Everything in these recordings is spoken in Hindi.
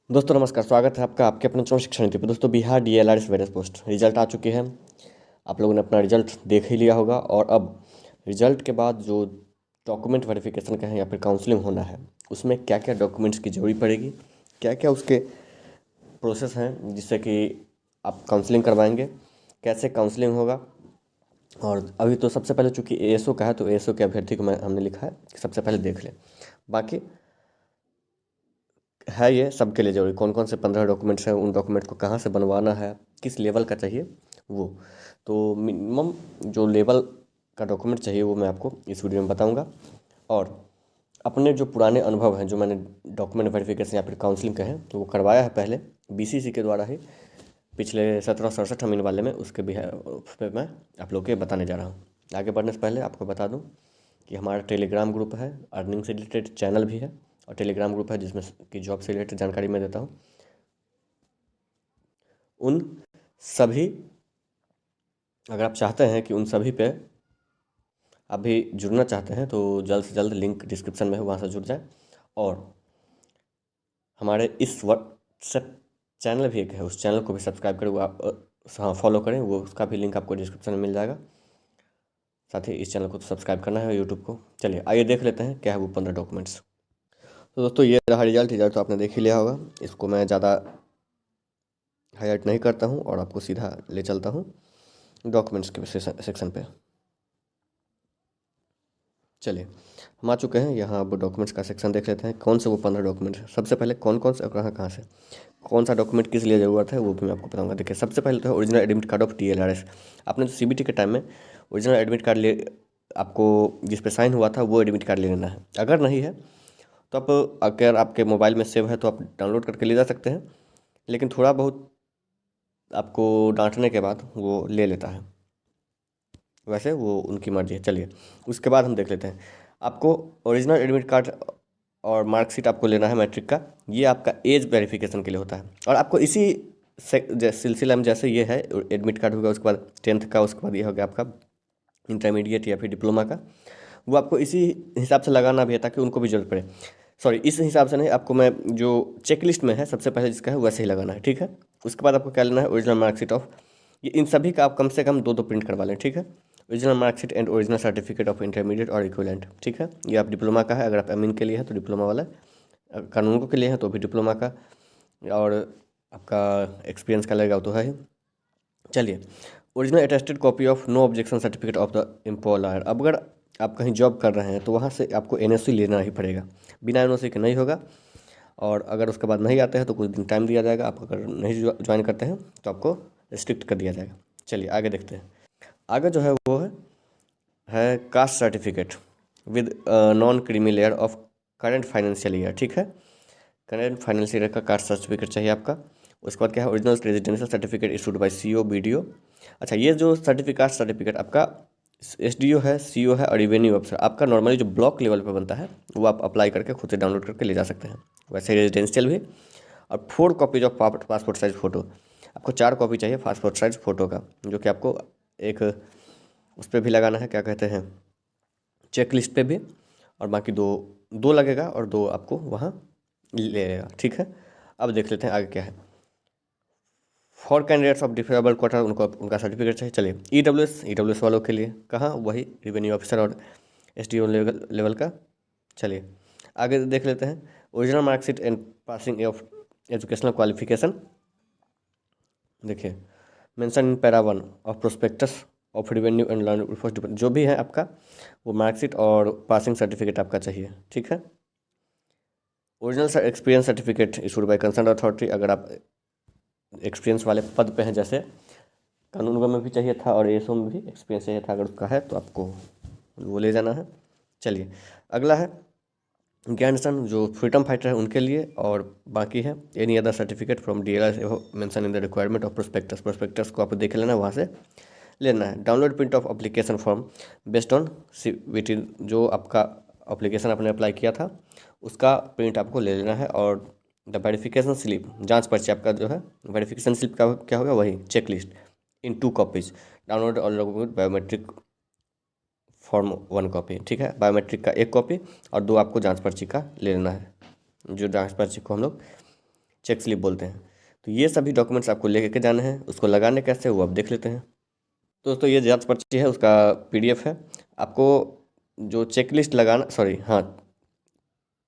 दोस्तों नमस्कार, स्वागत है आपका आपके अपने चुनाव शिक्षा नीति पर। दोस्तों Bihar DLR various post result आ चुकी है। आप लोगों ने अपना रिजल्ट देख ही लिया होगा और अब रिजल्ट के बाद जो डॉक्यूमेंट वेरिफिकेशन का है या फिर काउंसलिंग होना है, उसमें क्या क्या डॉक्यूमेंट्स की जरूरी पड़ेगी, क्या क्या उसके प्रोसेस हैं जिससे कि आप काउंसलिंग करवाएंगे, कैसे काउंसलिंग होगा। और अभी तो सबसे पहले चूँकि एएसओ का है तो एएसओ के अभ्यर्थी को हमने लिखा है कि सबसे पहले देख लें। बाकी है ये सबके लिए ज़रूरी, कौन कौन से 15 डॉक्यूमेंट्स हैं, उन डॉक्यूमेंट को कहाँ से बनवाना है, किस लेवल का चाहिए वो। तो मिनिमम जो लेवल का डॉक्यूमेंट चाहिए वो मैं आपको इस वीडियो में बताऊंगा। और अपने जो पुराने अनुभव हैं, जो मैंने डॉक्यूमेंट वेरिफिकेशन या फिर काउंसलिंग के हैं तो वो करवाया है पहले बीसीसी के द्वारा ही पिछले 17-67 महीने वाले में, उसके भी है पे मैं आप लोग के बताने जा रहा हूँ। आगे बढ़ने से पहले आपको बता दूँ कि हमारा टेलीग्राम ग्रुप है, अर्निंग से रिलेटेड चैनल भी है और टेलीग्राम ग्रुप है जिसमें कि जॉब से रिलेटेड जानकारी मैं देता हूँ। उन सभी, अगर आप चाहते हैं कि उन सभी पे आप भी जुड़ना चाहते हैं तो जल्द से जल्द लिंक डिस्क्रिप्शन में है, वहाँ से जुड़ जाए। और हमारे इस व्हाट्सएप चैनल भी एक है, उस चैनल को भी सब्सक्राइब करें, वो आप हाँ फॉलो करें, वो उसका भी लिंक आपको डिस्क्रिप्शन में मिल जाएगा। साथ ही इस चैनल को तो सब्सक्राइब करना है यूट्यूब को। चलिए आइए देख लेते हैं क्या है वो 15 डॉक्यूमेंट्स। तो दोस्तों ये रहा रिजल्ट। रिजल्ट तो आपने देख ही लिया होगा, इसको मैं ज़्यादा हाईलाइट नहीं करता हूँ और आपको सीधा ले चलता हूँ डॉक्यूमेंट्स के सेक्शन पे। चलिए हम आ चुके हैं यहाँ। अब डॉक्यूमेंट्स का सेक्शन देख लेते हैं, कौन से वो 15 डॉक्यूमेंट है। सबसे पहले कौन कौन से और कहाँ कहाँ से कौन सा डॉक्यूमेंट किस लिए ज़रूरत है वो भी मैं आपको बताऊंगा। देखिए सबसे पहले तो है original admit card of DLRS. आपने जो सीबीटी के टाइम में ओरिजिनल एडमिट कार्ड ले, आपको जिस पे साइन हुआ था वो एडमिट कार्ड ले लेना है। अगर नहीं है तो आप, अगर आपके मोबाइल में सेव है तो आप डाउनलोड करके ले जा सकते हैं, लेकिन थोड़ा बहुत आपको डांटने के बाद वो ले लेता है, वैसे वो उनकी मर्ज़ी है। चलिए उसके बाद हम देख लेते हैं। आपको ओरिजिनल एडमिट कार्ड और मार्कशीट आपको लेना है मैट्रिक का। ये आपका एज वेरिफिकेशन के लिए होता है और आपको इसी सिलसिला में, जैसे ये है एडमिट कार्ड होगा, उसके बाद 10th का, उसके बाद ये हो गया आपका इंटरमीडिएट या फिर डिप्लोमा का, वो आपको इसी हिसाब से लगाना भी है ताकि उनको भी जरूरत पड़े। सॉरी, इस हिसाब से नहीं, आपको मैं जो चेक लिस्ट में है सबसे पहले जिसका है वैसे ही लगाना है, ठीक है। उसके बाद आपको क्या लेना है, ओरिजिनल मार्कशीट ऑफ, ये इन सभी का आप कम से कम 2-2 प्रिंट करवा लें, ठीक है। Original marksheet and original certificate of intermediate और इक्विवेलेंट, ठीक है। ये आप डिप्लोमा का है, अगर आप एमइन के लिए है तो डिप्लोमा वाला, कानूनों के लिए है तो भी डिप्लोमा का, और आपका एक्सपीरियंस का लगेगा तो है ही। चलिए original attested copy of no objection certificate of the employer. अब अगर आप कहीं जॉब कर रहे हैं तो वहाँ से आपको एनओसी लेना ही पड़ेगा, बिना एनओसी के नहीं होगा। और अगर उसके बाद नहीं आते हैं तो कुछ दिन टाइम दिया जाएगा, आप अगर नहीं ज्वाइन करते हैं तो आपको रिस्ट्रिक्ट कर दिया जाएगा। चलिए आगे देखते हैं। आगे जो है वो है caste certificate with non creamy layer of current financial year, ठीक है। करेंट फाइनेंशियल ईयर का कास्ट सर्टिफिकेट चाहिए आपका। उसके बाद क्या है, original residential certificate issued by CO BDO. अच्छा, ये जो सर्टिफिकेट आपका एसडीओ है, सीओ है और रेवेन्यू अफसर, आपका नॉर्मली जो ब्लॉक लेवल पर बनता है वो आप अप्लाई करके खुद से डाउनलोड करके ले जा सकते हैं। वैसे रेजिडेंशियल भी। और 4 copies of passport size photo, आपको 4 कॉपी चाहिए पासपोर्ट साइज फ़ोटो का, जो कि आपको एक उस पर भी लगाना है, क्या कहते हैं, चेक लिस्ट पे भी। और बाकी दो दो लगेगा और 2 आपको वहाँ ले लेगा, ठीक है। अब देख लेते हैं आगे क्या है। For candidates of deferrable quarter, उनको उनका सर्टिफिकेट चाहिए। चलिए ई डब्ल्यू एस वालों के लिए कहाँ, वही रेवेन्यू ऑफिसर और एसडीओ लेवल का। चलिए आगे देख लेते हैं। Original marksheet and passing of educational qualification, देखिए mention in para 1 of prospectus of revenue and land first, जो भी है आपका वो मार्कशीट और पासिंग सर्टिफिकेट आपका चाहिए, ठीक है। Original experience certificate issued by concern authority, अगर आप एक्सपीरियंस वाले पद पे हैं, जैसे कानून में भी चाहिए था और एएसओ में भी एक्सपीरियंस चाहिए था, अगर उसका है तो आपको वो ले जाना है। चलिए अगला है ज्ञानसन, जो फ्रीडम फाइटर है उनके लिए, और बाकी है any other certificate from DLR mention in the requirement of prospectus. Prospectus को आपको देख लेना है, वहाँ से लेना है। Download print of application form based on CBT, जो आपका अप्लीकेशन आपने अप्लाई किया था उसका प्रिंट आपको ले लेना है। और द वेरिफिकेशन स्लिप, जांच पर्ची आपका जो है वेरिफिकेशन स्लिप का क्या होगा, वही चेक लिस्ट इन 2 कॉपीज, डाउनलोड और बायोमेट्रिक फॉर्म 1 कॉपी, ठीक है। बायोमेट्रिक का 1 कॉपी और 2 आपको जांच पर्ची का ले लेना है, जो जांच पर्ची को हम लोग चेक स्लिप बोलते हैं। तो ये सभी डॉक्यूमेंट्स आपको लेके के जाने हैं। उसको लगाने कैसे वो आप देख लेते हैं। तो दोस्तों ये जांच पर्ची है, उसका PDF है। आपको जो चेक लिस्ट लगाना, सॉरी हाँ,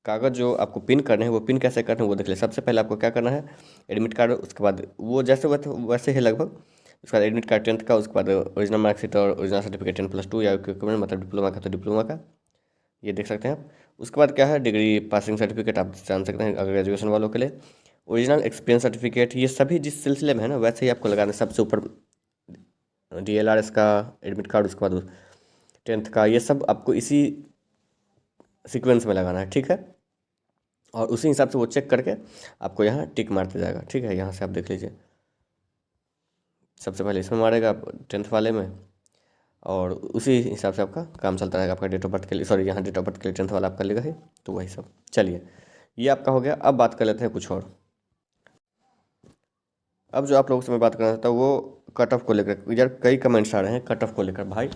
कागज़ जो आपको पिन करने हैं वो पिन कैसे करने हैं वो देख ले। सबसे पहले आपको क्या करना है, एडमिट कार्ड, उसके बाद वो जैसे वैसे ही लगभग, उसके बाद एडमिट कार्ड 10th का, उसके बाद ओरिजिनल मार्कशीट और ओरिजिनल सर्टिफिकेट 10+2 या इक्विवेलेंट मतलब डिप्लोमा का तो डिप्लोमा का, ये देख सकते हैं आप। उसके बाद क्या है, डिग्री पासिंग सर्टिफिकेट आप जान सकते हैं अगर ग्रेजुएशन वालों के लिए, ओरिजिनल एक्सपीरियंस सर्टिफिकेट, ये सभी जिस सिलसिले में है ना वैसे ही आपको लगाना है। सबसे ऊपर DLRS का एडमिट कार्ड, उसके बाद 10th का, ये सब आपको इसी सीक्वेंस में लगाना है, ठीक है। और उसी हिसाब से वो चेक करके आपको यहाँ टिक मारते जाएगा, ठीक है। यहाँ से आप देख लीजिए, सबसे पहले इसमें मारेगा 10th वाले में, और उसी हिसाब से आपका काम चलता रहेगा। आपका डेट ऑफ बर्थ के लिए, सॉरी यहाँ डेट ऑफ बर्थ के लिए 10th वाला आपका लेगा ही, तो वही सब। चलिए ये आपका हो गया। अब बात कर लेते हैं कुछ और। अब जो आप लोगों से मैं बात करना चाहता हूँ वो कट ऑफ को लेकर। यार कई कमेंट्स आ रहे हैं कट ऑफ को लेकर। भाई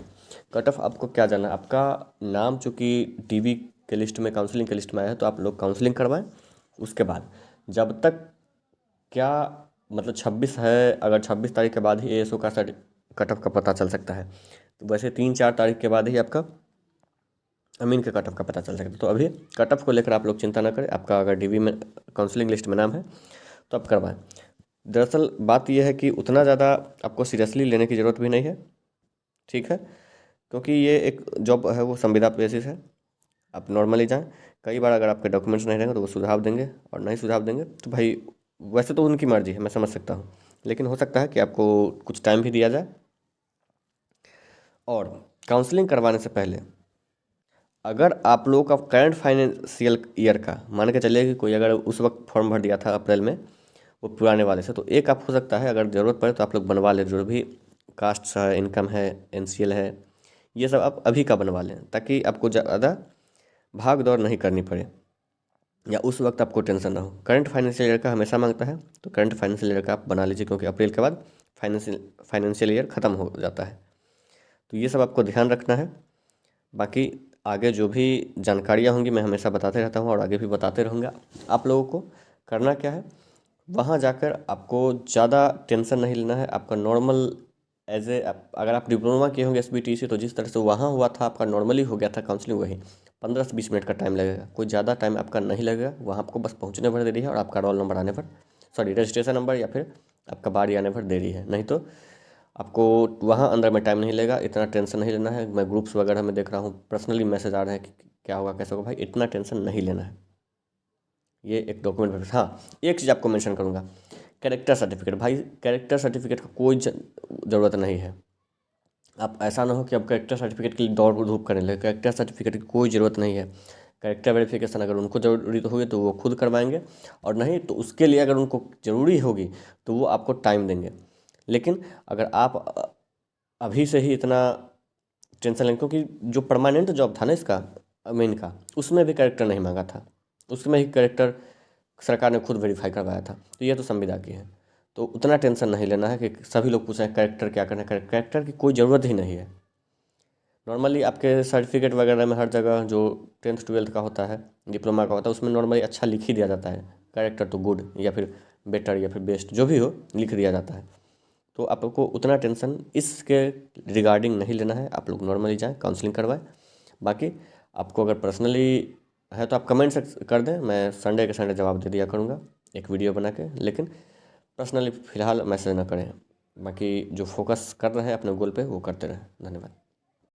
कट ऑफ आपको क्या जानना है, आपका नाम चूँकि DV के लिस्ट में, काउंसलिंग के लिस्ट में आया है, तो आप लोग काउंसलिंग करवाएं। उसके बाद जब तक क्या मतलब 26 है, अगर 26 तारीख के बाद ही ASO का कट ऑफ का पता चल सकता है, तो वैसे 3-4 तारीख के बाद ही आपका अमीन के कट ऑफ का पता चल सकता है। तो अभी कट ऑफ को लेकर आप लोग चिंता ना करें। आपका अगर DV में काउंसलिंग लिस्ट में नाम है तो आप करवाएं। दरअसल बात यह है कि उतना ज़्यादा आपको सीरियसली लेने की ज़रूरत भी नहीं है, ठीक है, क्योंकि ये एक जॉब है वो संविदा बेसिस है। आप नॉर्मली जाएं। कई बार अगर आपके डॉक्यूमेंट्स नहीं रहेंगे तो वो सुझाव देंगे, और नहीं सुझाव देंगे तो भाई वैसे तो उनकी मर्जी है, मैं समझ सकता हूँ, लेकिन हो सकता है कि आपको कुछ टाइम भी दिया जाए। और काउंसलिंग करवाने से पहले अगर आप लोगों का करंट फाइनेंशियल ईयर का, मान के चलिए कि कोई अगर उस वक्त फॉर्म भर दिया था अप्रैल में वो पुराने वाले से, तो एक आप हो सकता है अगर ज़रूरत पड़े तो आप लोग बनवा लें। जो भी कास्ट है, इनकम है, NCL है, ये सब आप अभी का बनवा लें, ताकि आपको ज़्यादा भाग दौड़ नहीं करनी पड़े या उस वक्त आपको टेंशन ना हो। करंट फाइनेंशियल ईयर का हमेशा मांगता है, तो करंट फाइनेंशियल ईयर का आप बना लीजिए, क्योंकि अप्रैल के बाद फाइनेंशियल ईयर ख़त्म हो जाता है। तो ये सब आपको ध्यान रखना है। बाकी आगे जो भी जानकारियाँ होंगी मैं हमेशा बताते रहता हूँ और आगे भी बताते रहूँगा। आप लोगों को करना क्या है, वहाँ जाकर आपको ज़्यादा टेंशन नहीं लेना है। आपका नॉर्मल अगर आप डिप्लोमा किए होंगे SBT से, तो जिस तरह से वहाँ हुआ था आपका नॉर्मली हो गया था काउंसलिंग, वही 15 से 20 मिनट का टाइम लगेगा। कोई ज़्यादा टाइम आपका नहीं लगेगा। वहाँ आपको बस पहुँचने पर देरी है और आपका रोल नंबर आने पर, सॉरी रजिस्ट्रेशन नंबर या फिर आपका बारी आने पर देरी है। नहीं तो आपको वहाँ अंदर में टाइम नहीं लगेगा। इतना टेंशन नहीं लेना है। मैं ग्रुप्स वगैरह में देख रहा हूँ, पर्सनली मैसेज आ रहे हैं कि क्या होगा कैसे होगा। भाई इतना टेंशन नहीं लेना है। ये एक डॉक्यूमेंट, हाँ एक चीज़ आपको मेंशन करूँगा, कैरेक्टर सर्टिफिकेट। भाई कैरेक्टर सर्टिफिकेट का कोई ज़रूरत नहीं है। आप ऐसा ना हो कि आप कैरेक्टर सर्टिफिकेट के लिए दौड़ धूप करने लगे। कैरेक्टर सर्टिफिकेट की कोई ज़रूरत नहीं है। कैरेक्टर वेरिफिकेशन अगर उनको ज़रूरत होगी तो वो खुद करवाएंगे, और नहीं तो उसके लिए अगर उनको ज़रूरी होगी तो वो आपको टाइम देंगे। लेकिन अगर आप अभी से ही इतना टेंशन लें, क्योंकि जो परमानेंट जॉब था ना इसका अमीन का, उसमें भी कैरेक्टर नहीं मांगा था। उसमें ही कैरेक्टर सरकार ने खुद वेरीफाई करवाया था। तो ये तो संविदा की है, तो उतना टेंशन नहीं लेना है कि सभी लोग पूछें कैरेक्टर क्या करना है। कैरेक्टर की कोई ज़रूरत ही नहीं है। नॉर्मली आपके सर्टिफिकेट वगैरह में हर जगह जो 10th 12th का होता है, डिप्लोमा का होता है, उसमें नॉर्मली अच्छा लिख ही दिया जाता है, कैरेक्टर तो गुड या फिर बेटर या फिर बेस्ट जो भी हो लिख दिया जाता है। तो आप लोग को उतना टेंशन इसके रिगार्डिंग नहीं लेना है। आप लोग नॉर्मली जाएँ, काउंसलिंग करवाएं। बाकी आपको अगर पर्सनली है तो आप कमेंट से कर दें, मैं संडे के संडे जवाब दे दिया करूँगा एक वीडियो बना के। लेकिन पर्सनली फ़िलहाल मैसेज ना करें। बाकी जो फोकस कर रहे हैं अपने गोल पे वो करते रहें। धन्यवाद।